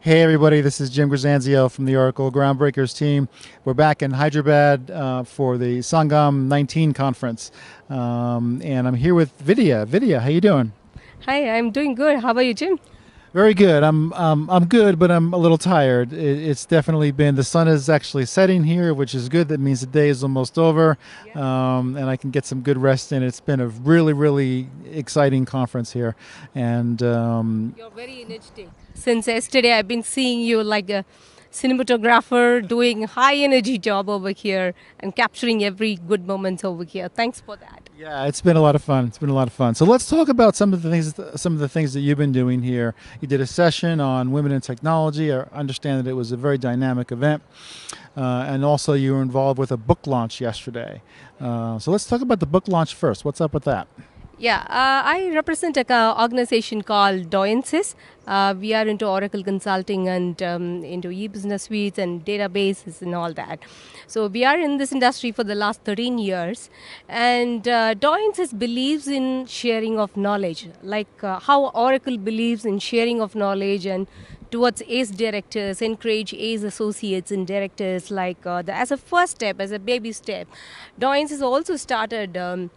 Hey everybody, this is Jim Grzanzio from the Oracle Groundbreakers team. We're back in Hyderabad for the Sangam 19 conference, and I'm here with Vidya. Vidya, how you doing? Hi, I'm doing good. How about you, Jim? Very good. I'm good, but I'm a little tired. It's definitely been the sun is actually setting here, which is good. That means the day is almost over, Yeah. and I can get some good rest in. It's been a really exciting conference here, and You're very energetic. Since yesterday, I've been seeing you like a cinematographer doing high energy job over here and capturing every good moment over here. Thanks for that. yeah, it's been a lot of fun. It's been a lot of fun. So let's talk about some of the things that you've been doing here. You did a session on women in technology. I understand that it was a very dynamic event, and also you were involved with a book launch yesterday. So let's talk about the book launch first. What's up with that? Yeah, I represent a organization called Doyensys. We are into Oracle consulting and into e-business suites and databases and all that. So we are in this industry for the last 13 years, and Doyensys believes in sharing of knowledge, like how Oracle believes in sharing of knowledge and towards ACE directors, encourage ACE associates and directors, like as a first step, as a baby step. Doyensys also started.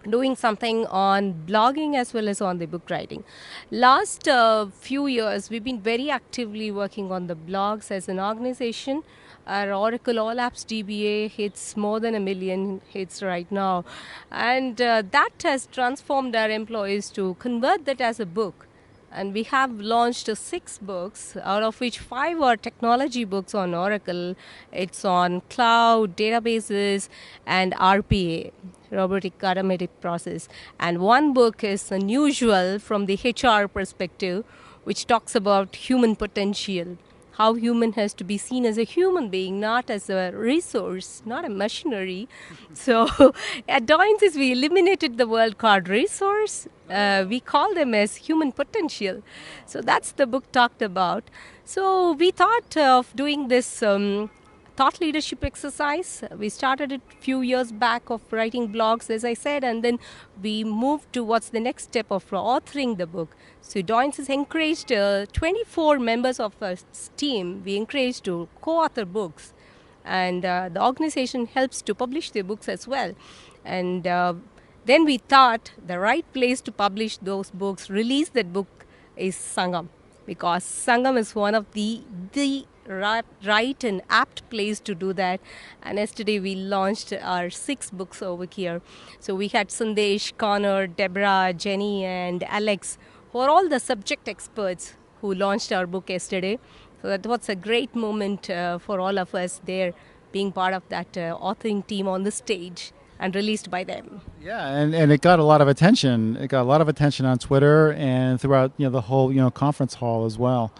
Doing something on blogging as well as on the book writing. Last few years, we've been very actively working on the blogs as an organization. Our Oracle All Apps DBA hits more than 1 million hits right now, and that has transformed our employees to convert that as a book, and we have launched 6 books, out of which 5 are technology books on Oracle. It's on cloud, databases, and RPA, robotic automatic process. And one book is unusual from the HR perspective, which talks about human potential, how human has to be seen as a human being, not as a resource, not a machinery. So at Doyensys, we eliminated the word called resource. We call them as human potential. So that's the book talked about. So we thought of doing this thought leadership exercise. We started it a few years back of writing blogs, as I said, and then we moved to what's the next step of authoring the book. So Doyens has encouraged 24 members of our team. We encouraged to co-author books, and the organization helps to publish their books as well. And then we thought the right place to publish those books, release that book, is Sangam, because Sangam is one of the right and apt place to do that. And yesterday we launched our 6 books over here. So we had Sandesh, Connor, Deborah, Jenny, and Alex, who are all the subject experts who launched our book yesterday. So that was a great moment for all of us there, being part of that authoring team on the stage and released by them. Yeah, and it got a lot of attention. It got a lot of attention on Twitter and throughout the whole conference hall as well.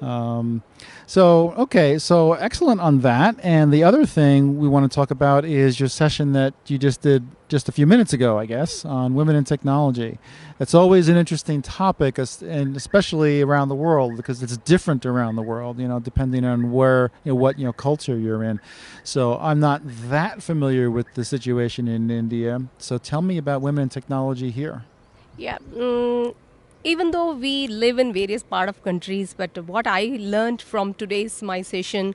Um, so okay, so excellent on that. And the other thing we want to talk about is your session that you just did just a few minutes ago, I guess, on women in technology. It's always an interesting topic, and especially around the world because it's different around the world. Depending on where what culture you're in. So I'm not that familiar with the situation in India. So tell me about women in technology here. Yeah. Even though we live in various part of countries, but what I learned from today's my session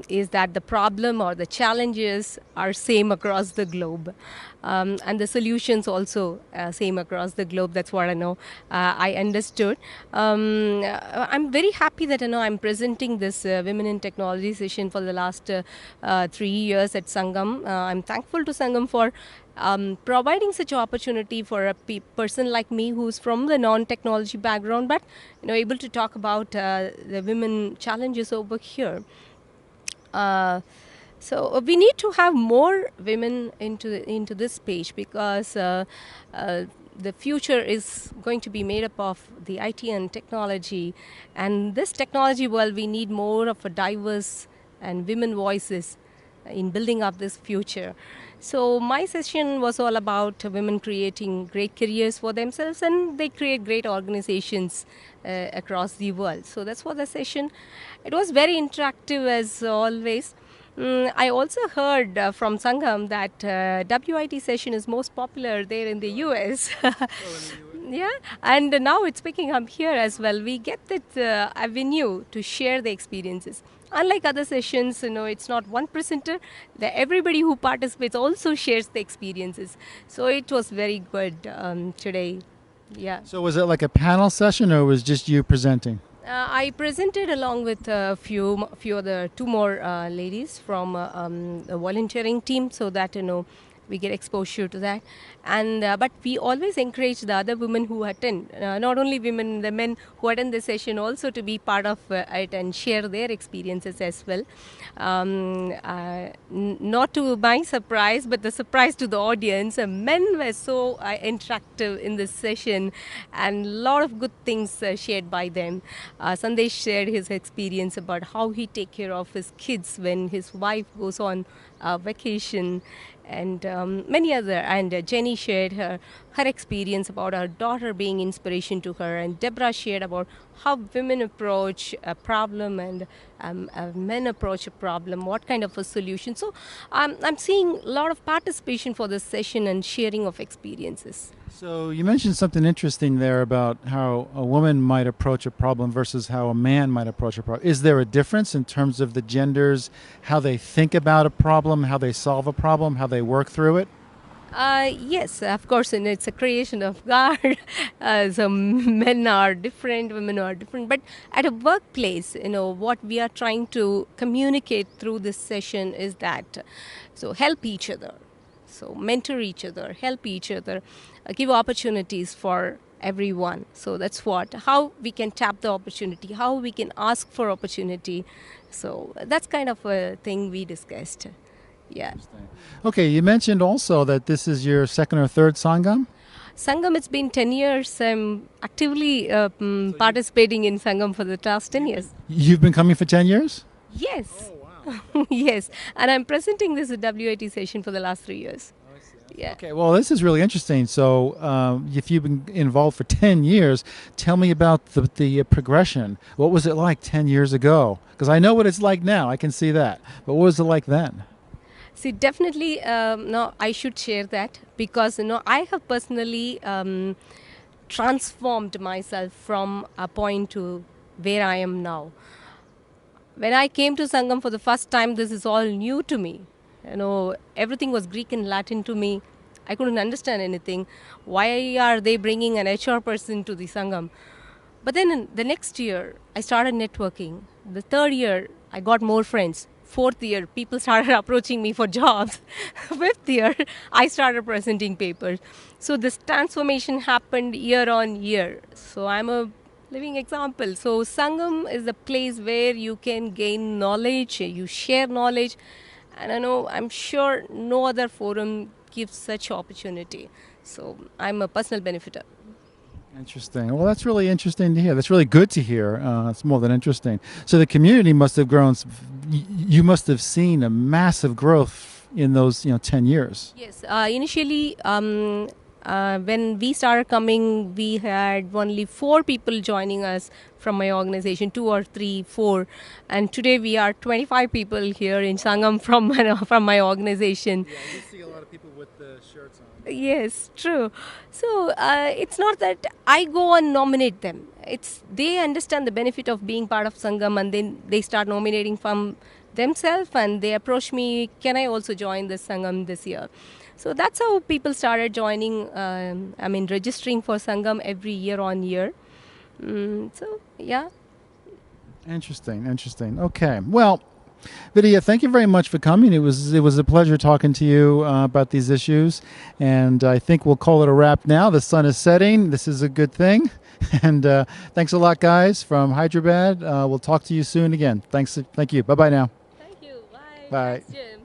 is that the problem or the challenges are same across the globe, and the solutions also same across the globe. That's what I know. I understood. I'm very happy that I'm presenting this Women in Technology session for the last 3 years at Sangam. I'm thankful to Sangam for providing such an opportunity for a person like me who's from the non-technology background, but able to talk about the women challenges over here. Uh, so we need to have more women into this page, because the future is going to be made up of the IT and technology, and this technology world we need more of a diverse and women voices in building up this future. So my session was all about women creating great careers for themselves, and they create great organizations across the world. So that's what the session. It was very interactive as always. I also heard from Sangam that WIT session is most popular there in the US. Yeah, and now it's picking up here as well. We get that avenue to share the experiences. Unlike other sessions, it's not one presenter. Everybody who participates also shares the experiences. So it was very good today. Yeah. So was it like a panel session, or was just you presenting? I presented along with a few other two more ladies from the volunteering team, so that we get exposure to that. And but we always encourage the other women who attend, not only women, the men who attend the session also to be part of it and share their experiences as well. Not to my surprise, but the surprise to the audience, men were so interactive in this session, and a lot of good things shared by them. Sandesh shared his experience about how he take care of his kids when his wife goes on vacation, and many other. And Jenny shared her experience about her daughter being inspiration to her, and Deborah shared about how women approach a problem, and men approach a problem, what kind of a solution. So I'm seeing a lot of participation for this session and sharing of experiences. So you mentioned something interesting there about how a woman might approach a problem versus how a man might approach a problem. Is there a difference in terms of the genders, how they think about a problem, how they solve a problem, how they work through it? Yes, of course, and it's a creation of God. So men are different, women are different. But at a workplace, what we are trying to communicate through this session is that, so help each other. So mentor each other, help each other, give opportunities for everyone. So that's how we can tap the opportunity, how we can ask for opportunity. So that's kind of a thing we discussed. Yeah. Okay, you mentioned also that this is your second or third Sangam? Sangam, it's been 10 years. I'm actively participating in Sangam for the last 10 years. You've been coming for 10 years? Yes. Yes. And I'm presenting this WIT session for the last 3 years. Yeah. Okay, well, this is really interesting. So, if you've been involved for 10 years, tell me about the progression. What was it like 10 years ago? Because I know what it's like now. I can see that. But what was it like then? See, definitely, no, I should share that because, I have personally transformed myself from a point to where I am now. When I came to Sangam for the first time, this is all new to me. Everything was Greek and Latin to me. I couldn't understand anything. Why are they bringing an HR person to the Sangam? But then in the next year, I started networking. The third year, I got more friends. Fourth year, people started approaching me for jobs. Fifth year, I started presenting papers. So this transformation happened year on year. So I'm a living example. So Sangam is the place where you can gain knowledge, you share knowledge. And I'm sure no other forum gives such opportunity. So I'm a personal benefiter. Interesting. Well, that's really interesting to hear. That's really good to hear. It's more than interesting. So the community must have grown. You must have seen a massive growth in those 10 years. Yes. Initially, when we started coming, we had only 4 people joining us from my organization, 2 or 3, 4, and today we are 25 people here in Sangam from my organization. Yeah, you see a lot of people with the shirts on. Yes, true. So it's not that I go and nominate them. It's they understand the benefit of being part of Sangam, and then they start nominating from themselves, and they approach me, can I also join this Sangam this year? So that's how people started joining, registering for Sangam every year on year. So, yeah. Interesting. Okay. Well, Vidya, thank you very much for coming. It was a pleasure talking to you about these issues, and I think we'll call it a wrap now. The sun is setting. This is a good thing, and thanks a lot, guys, from Hyderabad. We'll talk to you soon again. Thank you. Bye-bye now. Thank you. Bye. Bye. Thanks, Jim.